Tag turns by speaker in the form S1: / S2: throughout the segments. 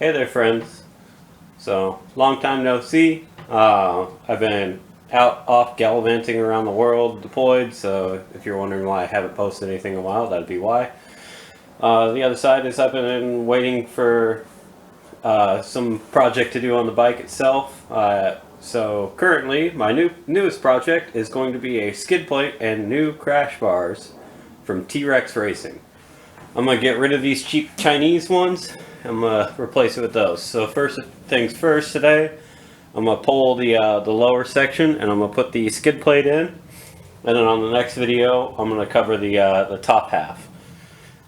S1: Hey there, friends. So, long time no see. I've been off gallivanting around the world deployed, so if you're wondering why I haven't posted anything in a while, that'd be why. The other side is I've been waiting for some project to do on the bike itself. So currently, my newest project is going to be a skid plate and new crash bars from T-Rex Racing. I'm going to get rid of these cheap Chinese ones. I'm going to replace it with those. So first things first today, I'm going to pull the lower section and I'm going to put the skid plate in. And then on the next video, I'm going to cover the top half.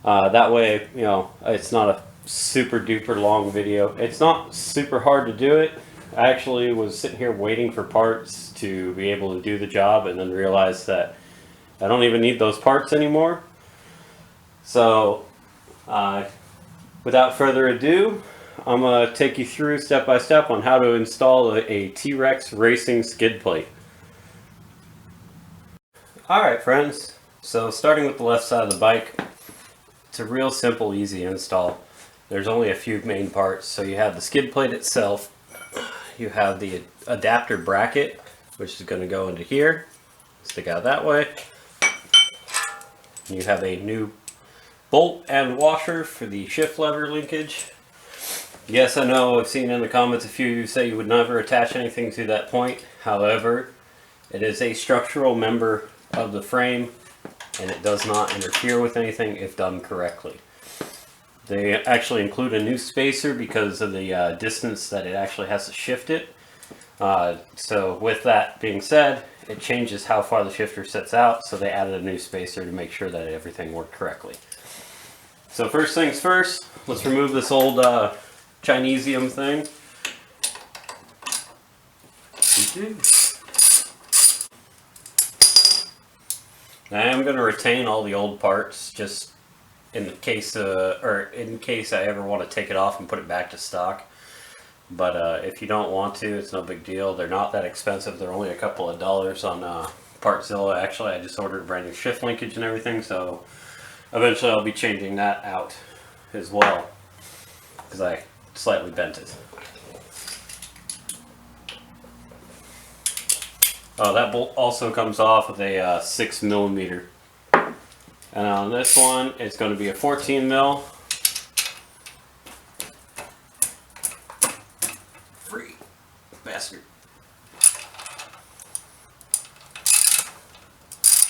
S1: That way, you know, it's not a super duper long video. It's not super hard to do it. I actually was sitting here waiting for parts to be able to do the job and then realized that I don't even need those parts anymore. So, without further ado, I'm going to take you through step by step on how to install a T-Rex Racing skid plate. Alright friends, so starting with the left side of the bike, it's a real simple, easy install. There's only a few main parts. So you have the skid plate itself, you have the adapter bracket, which is going to go into here, stick out that way. You have a new bolt and washer for the shift lever linkage. Yes, I know I've seen in the comments a few of you say you would never attach anything to that point. However, it is a structural member of the frame and it does not interfere with anything if done correctly. They actually include a new spacer because of the distance that it actually has to shift it. So with that being said, it changes how far the shifter sets out, so they added a new spacer to make sure that everything worked correctly. So first things first, let's remove this old Chinesium thing. I am going to retain all the old parts just in case I ever want to take it off and put it back to stock. But if you don't want to, it's no big deal. They're not that expensive. They're only a couple of dollars on Partzilla. Actually, I just ordered a brand new shift linkage and everything, so eventually I'll be changing that out as well because I slightly bent it. Oh, that bolt also comes off with a 6mm. And on this one, it's going to be a 14mm. Free bastard.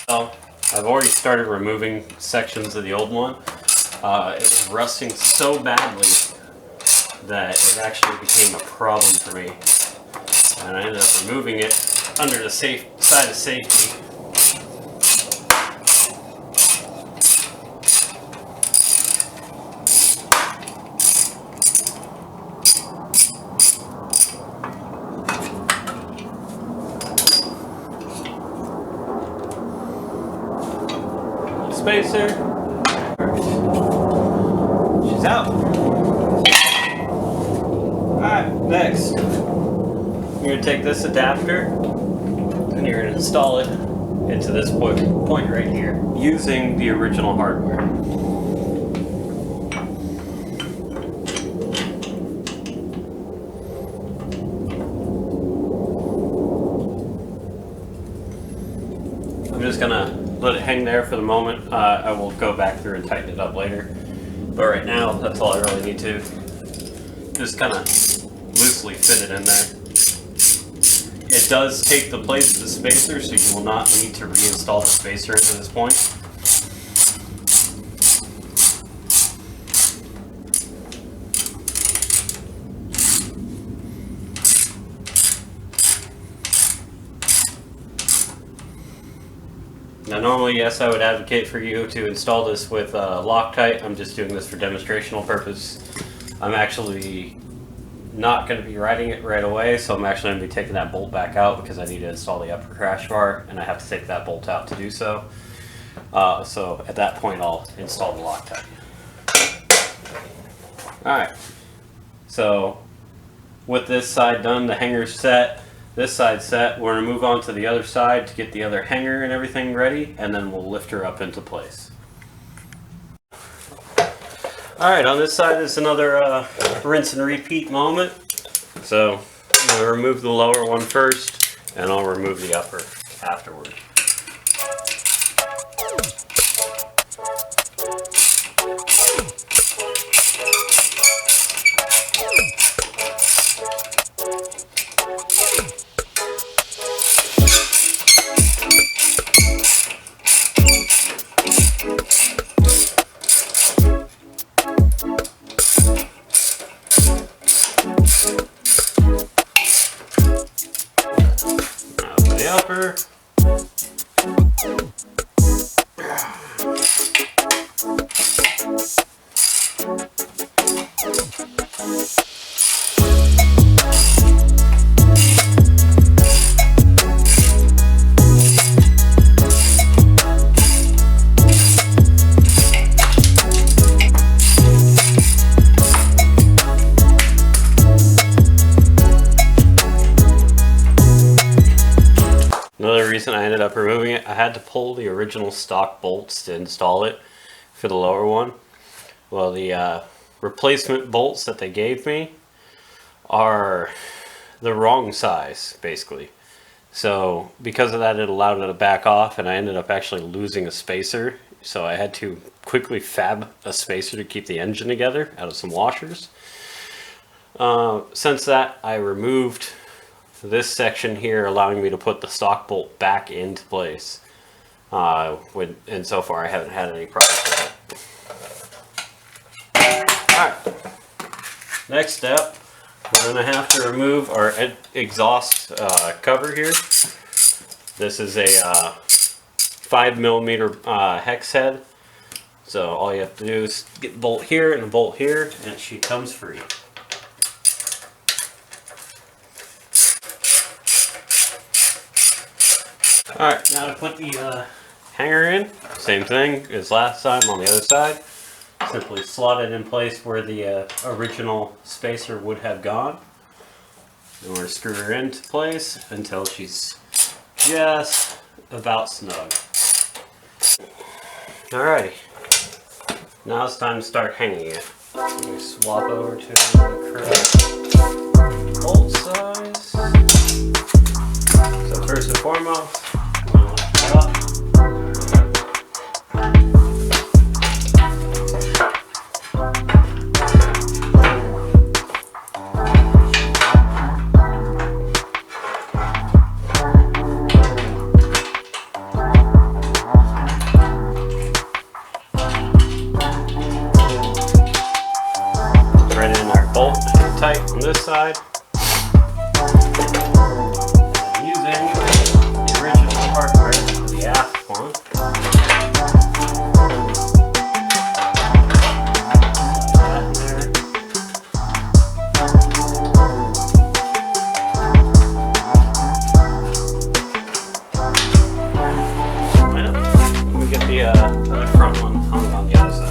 S1: So, I've already started removing sections of the old one. It was rusting so badly that it actually became a problem for me. And I ended up removing it under the side of safety. Spacer. She's out. Alright, next. You're going to take this adapter and you're going to install it into this point right here using the original hardware. I'm just going to let it hang there for the moment. I will go back through and tighten it up later. But right now, that's all I really need to. Just kind of loosely fit it in there. It does take the place of the spacer, so you will not need to reinstall the spacer into this point. Now normally, yes, I would advocate for you to install this with Loctite. I'm just doing this for demonstrational purpose. I'm actually not going to be riding it right away, so I'm actually going to be taking that bolt back out because I need to install the upper crash bar and I have to take that bolt out to do so. So at that point I'll install the Loctite. Alright, so with this side done, the hanger's set, this side set, we're going to move on to the other side to get the other hanger and everything ready, and then we'll lift her up into place. Alright, on this side is another rinse and repeat moment. So I'm going to remove the lower one first, and I'll remove the upper afterward. Upper. Another reason I ended up removing it, I had to pull the original stock bolts to install it for the lower one. Well, the replacement bolts that they gave me are the wrong size, basically. So because of that, it allowed it to back off, and I ended up actually losing a spacer. So I had to quickly fab a spacer to keep the engine together out of some washers. Since that, I removed this section here, allowing me to put the stock bolt back into place. And so far I haven't had any problems with it. Alright, next step, we're going to have to remove our exhaust cover here. This is a 5mm hex head. So all you have to do is get a bolt here and a bolt here, and she comes free. Alright, now to put the hanger in, same thing as last time on the other side. Simply slot it in place where the original spacer would have gone. And we're going to screw her into place until she's just about snug. Alrighty, now it's time to start hanging it. So we swap over to the correct bolt size. So first and foremost, right in our bolt tight on this side. Using the original hardware for the aft one. We get the front one hung on the other side.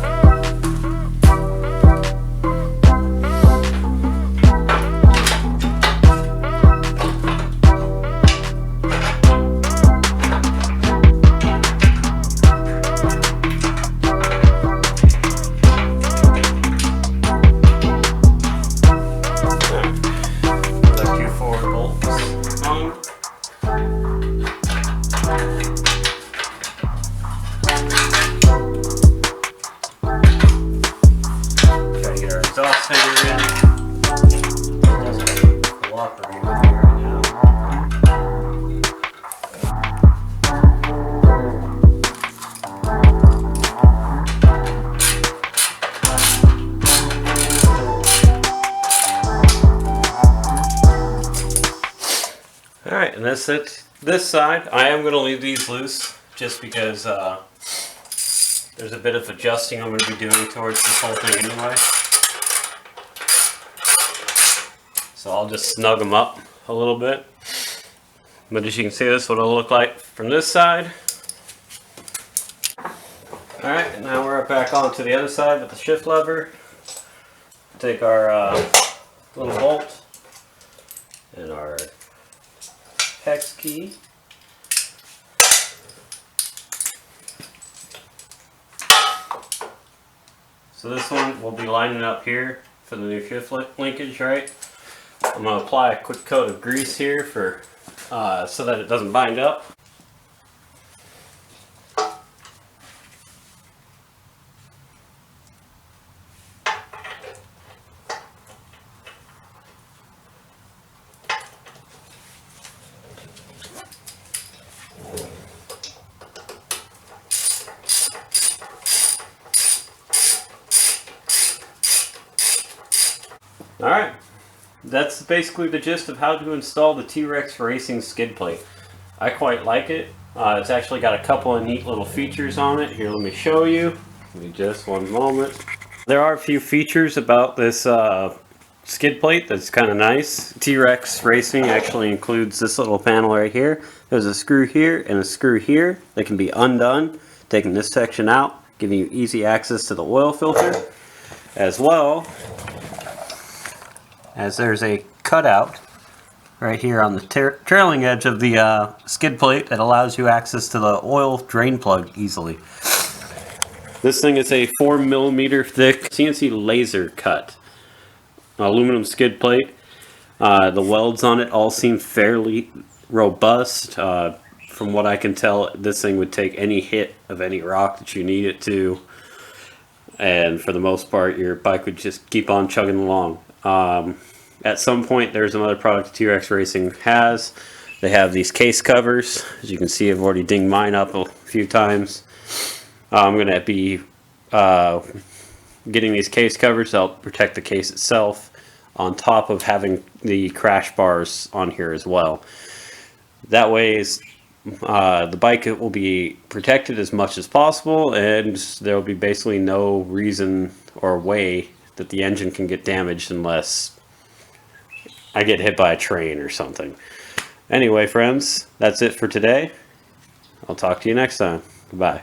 S1: Exhaust hanger in. It doesn't cooperate with me right now. Alright, and that's it. This side, I am going to leave these loose just because there's a bit of adjusting I'm going to be doing towards this whole thing anyway. So I'll just snug them up a little bit. But as you can see, this is what it'll look like from this side. Alright, and now we're back onto the other side with the shift lever. Take our little bolt and our hex key. So this one will be lining up here for the new shift linkage, right? I'm going to apply a quick coat of grease here for so that it doesn't bind up. Alright, that's basically the gist of how to install the T-Rex Racing skid plate. I quite like it. It's actually got a couple of neat little features on it. Here, let me show you. Give me just one moment. There are a few features about this skid plate that's kind of nice. T-Rex Racing actually includes this little panel right here. There's a screw here and a screw here that can be undone, taking this section out, giving you easy access to the oil filter, as well as there's a cutout right here on the trailing edge of the skid plate that allows you access to the oil drain plug easily. This thing is a 4mm thick CNC laser cut aluminum skid plate. The welds on it all seem fairly robust. From what I can tell, this thing would take any hit of any rock that you need it to, and for the most part your bike would just keep on chugging along. At some point, there's another product T-Rex Racing has. They have these case covers. As you can see, I've already dinged mine up a few times. I'm going to be getting these case covers to help protect the case itself, on top of having the crash bars on here as well. That way, the bike will be protected as much as possible, and there will be basically no reason or way that the engine can get damaged unless I get hit by a train or something. Anyway, friends, that's it for today. I'll talk to you next time. Goodbye.